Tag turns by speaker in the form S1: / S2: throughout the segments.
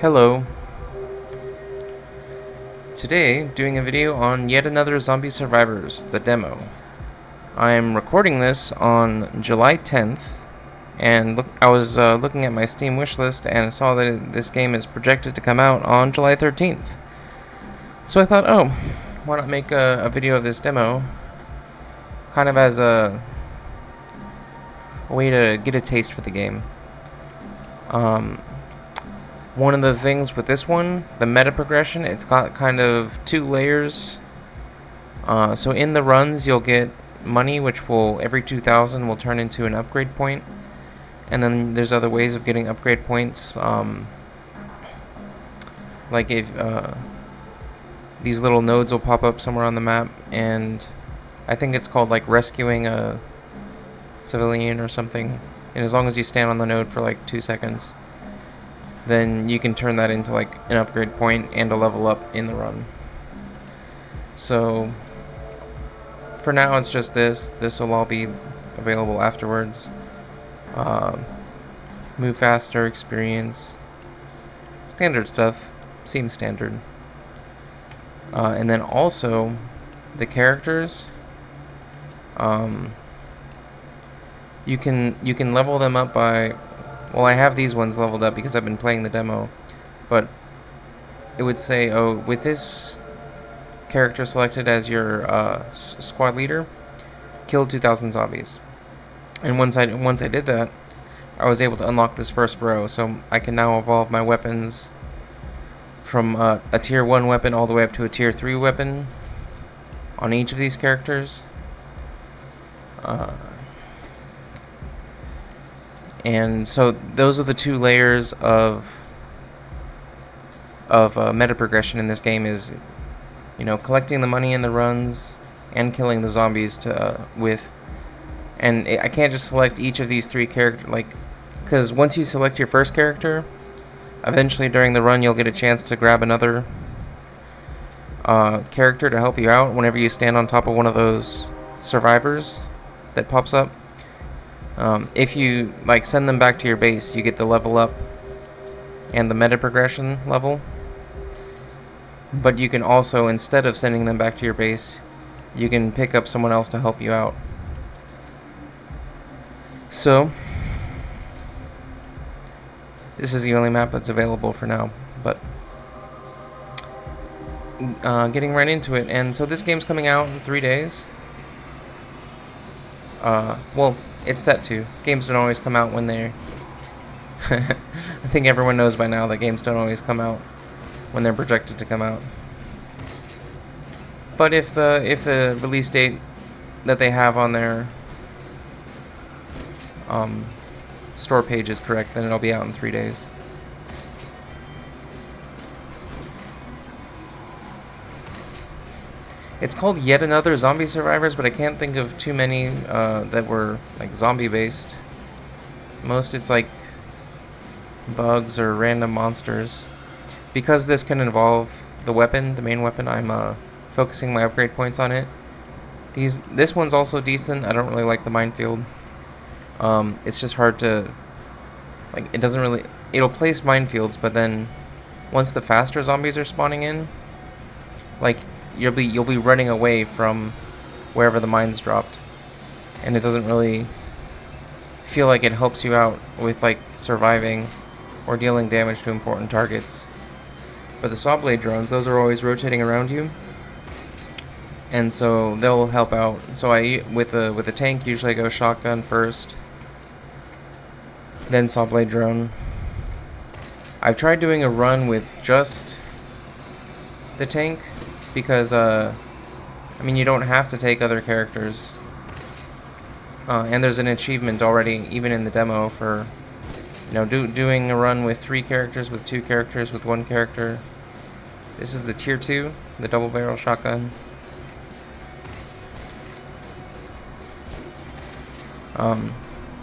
S1: Hello. Today, doing a video on yet another Zombie Survivors, the demo. I'm recording this on July 10th, and I was looking at my Steam wishlist and saw that this game is projected to come out on July 13th. So I thought, oh, why not make a video of this demo, kind of as a way to get a taste for the game. One of the things with this one, the meta progression, it's got kind of two layers. So in the runs, you'll get money, which will, every 2,000 will turn into an upgrade point. And then there's other ways of getting upgrade points. Like if these little nodes will pop up somewhere on the map, and I think it's called like rescuing a civilian or something. And as long as you stand on the node for like 2 seconds, then you can turn that into like an upgrade point and a level up in the run. So for now it's just this. This will all be available afterwards. Move faster, experience, standard stuff, seems standard. And then also the characters, you can level them up by, well, I have these ones leveled up because I've been playing the demo, but it would say, oh, with this character selected as your squad leader, kill 2,000 zombies. And once I did that, I was able to unlock this first row, so I can now evolve my weapons from a tier 1 weapon all the way up to a tier 3 weapon on each of these characters. And so those are the two layers of meta progression in this game, is, you know, collecting the money in the runs and killing the zombies and I can't just select each of these three characters, like, because once you select your first character, eventually during the run you'll get a chance to grab another character to help you out whenever you stand on top of one of those survivors that pops up. If you like send them back to your base, you get the level up and the meta progression level. But you can also, instead of sending them back to your base, you can pick up someone else to help you out. So this is the only map that's available for now, but getting right into it. And so this game's coming out in 3 days. Well, it's set to. Games don't always come out when they're I think everyone knows by now that games don't always come out when they're projected to come out. But if the release date that they have on their store page is correct, then it'll be out in 3 days. It's called Yet Another Zombie Survivors, but I can't think of too many that were like zombie based. Most it's like bugs or random monsters. Because this can involve the weapon, the main weapon, I'm focusing my upgrade points on it. This one's also decent. I don't really like the minefield. It's just hard to, like, it doesn't really, it'll place minefields, but then once the faster zombies are spawning in, like, you'll be running away from wherever the mines dropped, and it doesn't really feel like it helps you out with like surviving or dealing damage to important targets. But the saw blade drones, those are always rotating around you, and so they'll help out. So with a tank, usually I go shotgun first, then saw blade drone. I've tried doing a run with just the tank because I mean, you don't have to take other characters, and there's an achievement already even in the demo for, you know, doing a run with 3 characters, with 2 characters, with 1 character. This is the tier 2, the double barrel shotgun.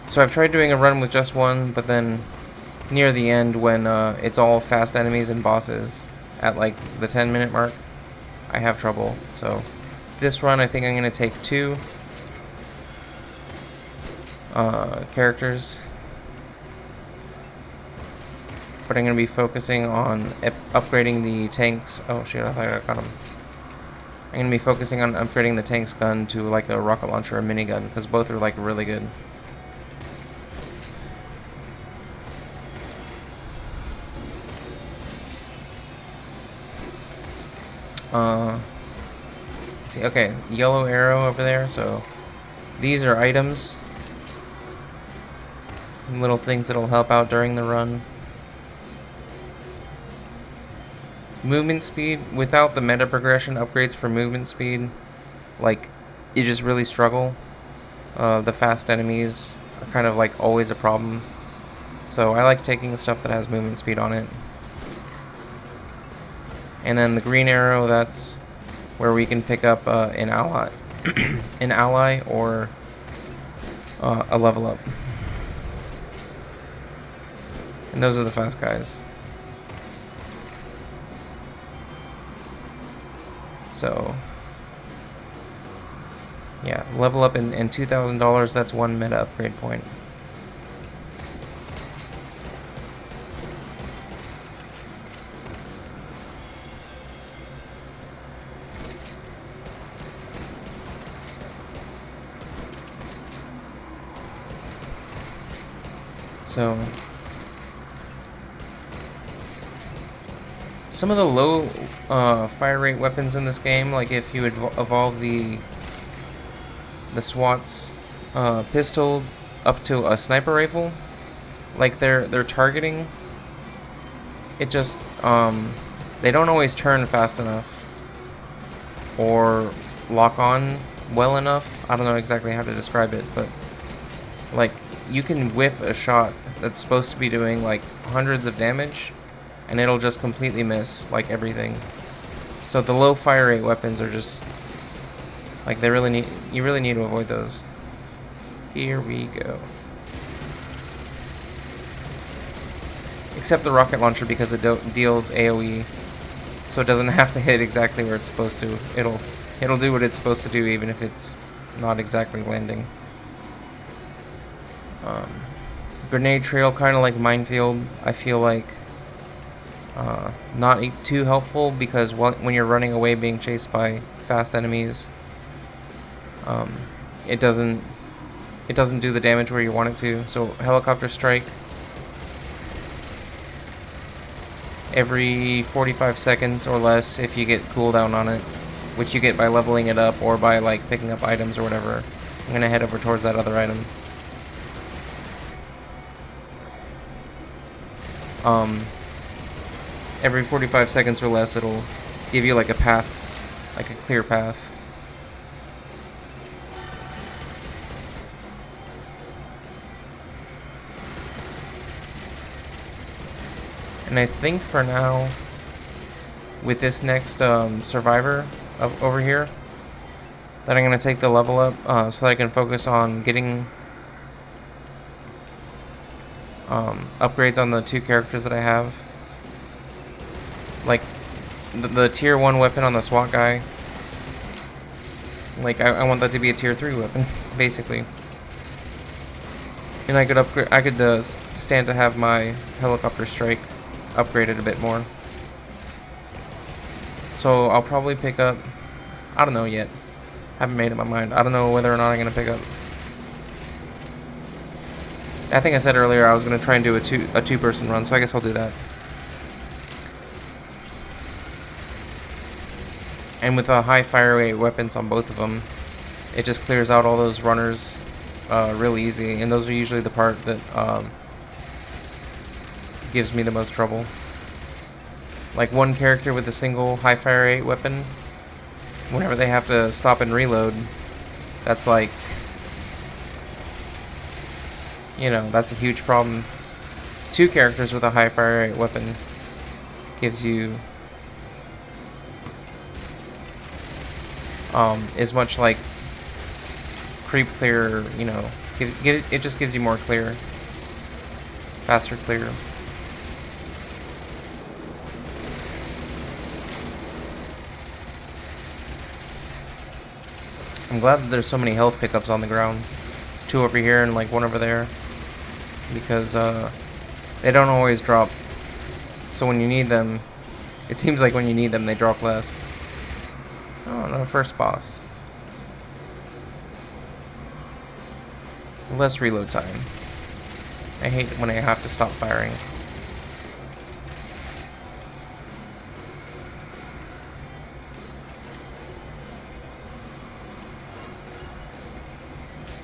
S1: So I've tried doing a run with just one, but then near the end, when it's all fast enemies and bosses at like the 10-minute mark, I have trouble. So this run, I think I'm going to take 2 characters. but I'm going to be focusing on upgrading the tanks. Oh shit, I thought I got him. I'm going to be focusing on upgrading the tank's gun to like a rocket launcher or minigun, because both are like really good. Let's see, okay, yellow arrow over there, so these are items. Little things that'll help out during the run. Movement speed, without the meta progression upgrades for movement speed, like, you just really struggle. The fast enemies are kind of like always a problem. So I like taking the stuff that has movement speed on it. And then the green arrow, that's where we can pick up an ally, an ally or a level up. And those are the fast guys. So, yeah, level up and $2,000, that's one meta upgrade point. So, some of the low fire rate weapons in this game, like if you evolve the SWAT's pistol up to a sniper rifle, like their targeting, it just they don't always turn fast enough or lock on well enough. I don't know exactly how to describe it, but like you can whiff a shot that's supposed to be doing like hundreds of damage, and it'll just completely miss, like, everything. So the low fire rate weapons are just, like, you really need to avoid those. Here we go. Except the rocket launcher, because it deals AoE, so it doesn't have to hit exactly where it's supposed to. It'll do what it's supposed to do, even if it's not exactly landing. Grenade trail, kind of like minefield. I feel like not too helpful, because when you're running away being chased by fast enemies, it doesn't do the damage where you want it to. So helicopter strike, every 45 seconds or less if you get cooldown on it, which you get by leveling it up or by like picking up items or whatever. I'm gonna head over towards that other item. Every 45 seconds or less, it'll give you like a path, like a clear path. And I think for now, with this next survivor over here, that I'm going to take the level up so that I can focus on getting upgrades on the two characters that I have. Like, the tier 1 weapon on the SWAT guy, like, I want that to be a tier 3 weapon, basically. And I could stand to have my helicopter strike upgraded a bit more. So I'll probably pick up, I don't know yet, haven't made up my mind. I don't know whether or not I'm going to pick up. I think I said earlier I was going to try and do a two-person run, so I guess I'll do that. And with the high fire rate weapons on both of them, it just clears out all those runners really easy, and those are usually the part that gives me the most trouble. Like one character with a single high fire rate weapon, whenever they have to stop and reload, that's like, you know, that's a huge problem. Two characters with a high fire rate weapon gives you as much like creep clear, you know, it just gives you more clear, faster clear. I'm glad that there's so many health pickups on the ground. 2 over here and like 1 over there. Because they don't always drop So when you need them, it seems like when you need them, they drop less. Oh no, first boss. Less reload time. I hate when I have to stop firing.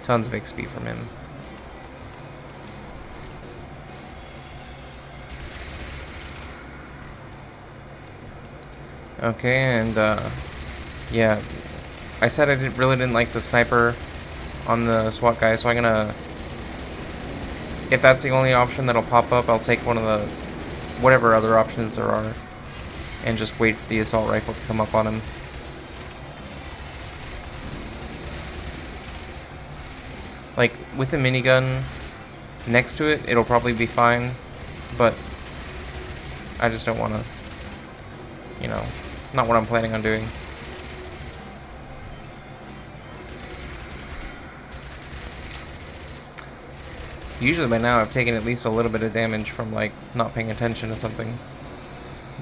S1: Tons of XP from him. Okay, and yeah, I said I really didn't like the sniper on the SWAT guy, so I'm gonna, if that's the only option that'll pop up, I'll take one of the whatever other options there are and just wait for the assault rifle to come up on him. Like, with the minigun next to it, it'll probably be fine, but I just don't want to, you know, not what I'm planning on doing. Usually by now I've taken at least a little bit of damage from, like, not paying attention to something.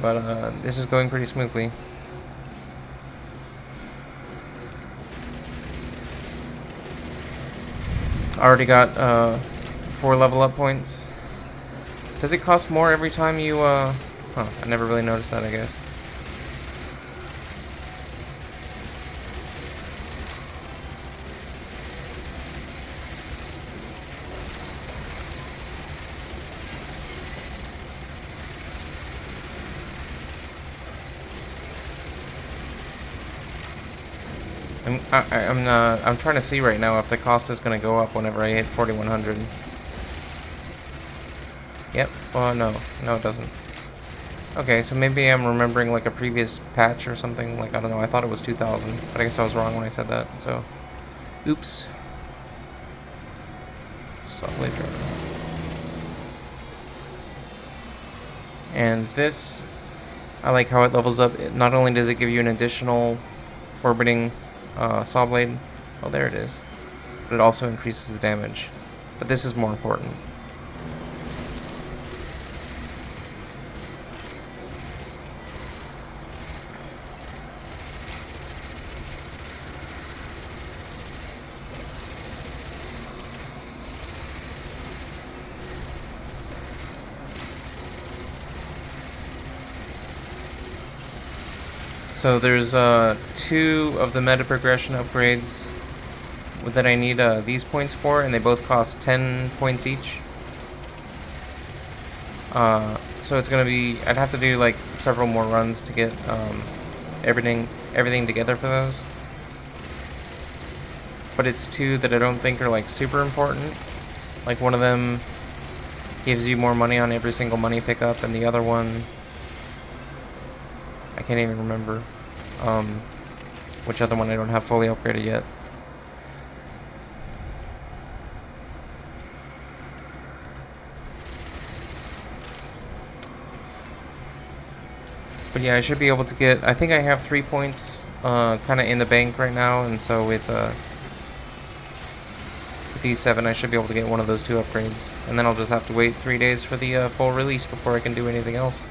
S1: But this is going pretty smoothly. I already got 4 level up points. Does it cost more every time you I never really noticed that, I guess. I'm trying to see right now if the cost is going to go up whenever I hit 4100. Yep. Well, no, it doesn't. Okay, so maybe I'm remembering like a previous patch or something. Like, I don't know. I thought it was 2000, but I guess I was wrong when I said that. So, oops. Solid drop. And this, I like how it levels up. Not only does it give you an additional orbiting saw blade, oh there it is, but it also increases damage. But this is more important. So there's 2 of the meta progression upgrades that I need these points for, and they both cost 10 points each. So it's gonna be, I'd have to do like several more runs to get everything together for those. But it's 2 that I don't think are like super important. Like, one of them gives you more money on every single money pickup, and the other one, I can't even remember which other one I don't have fully upgraded yet. But yeah, I should be able to get, I think I have 3 points kind of in the bank right now, and so with these 7 I should be able to get one of those 2 upgrades, and then I'll just have to wait 3 days for the full release before I can do anything else,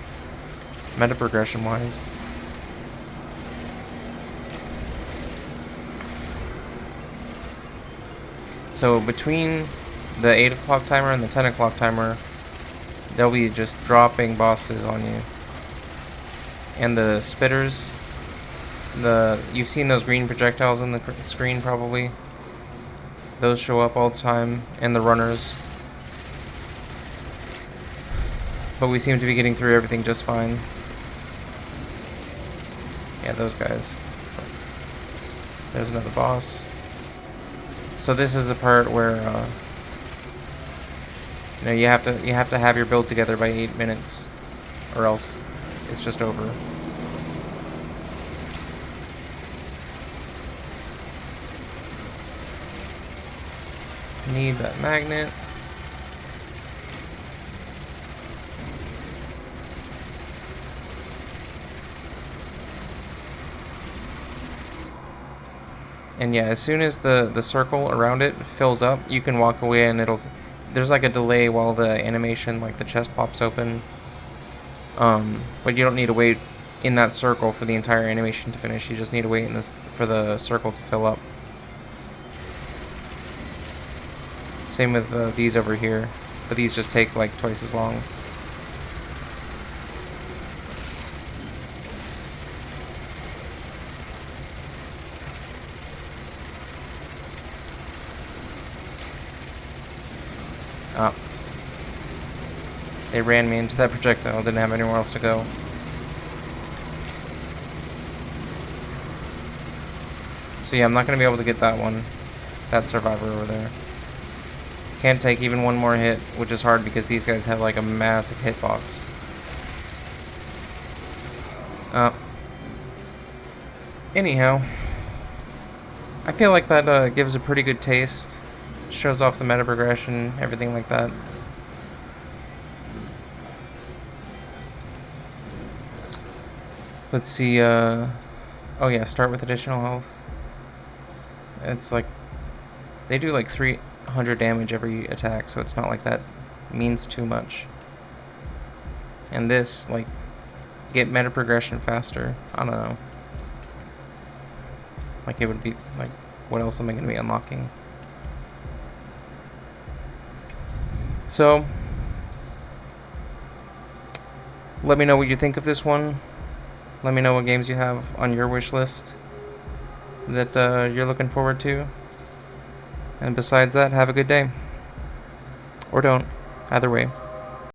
S1: meta progression wise. So between the 8 o'clock timer and the 10 o'clock timer, they'll be just dropping bosses on you. And the spitters, you've seen those green projectiles on the screen probably. Those show up all the time, and the runners. But we seem to be getting through everything just fine. Yeah, those guys. There's another boss. So this is a part where you know, you have to have your build together by 8 minutes, or else it's just over. Need that magnet. And yeah, as soon as the circle around it fills up, you can walk away, and there's like a delay while the animation, like the chest pops open. But you don't need to wait in that circle for the entire animation to finish. You just need to wait for the circle to fill up. Same with these over here, but these just take like twice as long. Ah. They ran me into that projectile, didn't have anywhere else to go. So yeah, I'm not going to be able to get that one, that survivor over there. Can't take even one more hit, which is hard because these guys have like a massive hitbox. Anyhow, I feel like that gives a pretty good taste. Shows off the meta progression, everything like that. Let's see, oh yeah, start with additional health. It's like, they do like 300 damage every attack, so it's not like that means too much. And this, like, get meta progression faster. I don't know. Like, it would be, like, what else am I going to be unlocking? So, let me know what you think of this one. Let me know what games you have on your wish list that you're looking forward to. And besides that, have a good day. Or don't. Either way.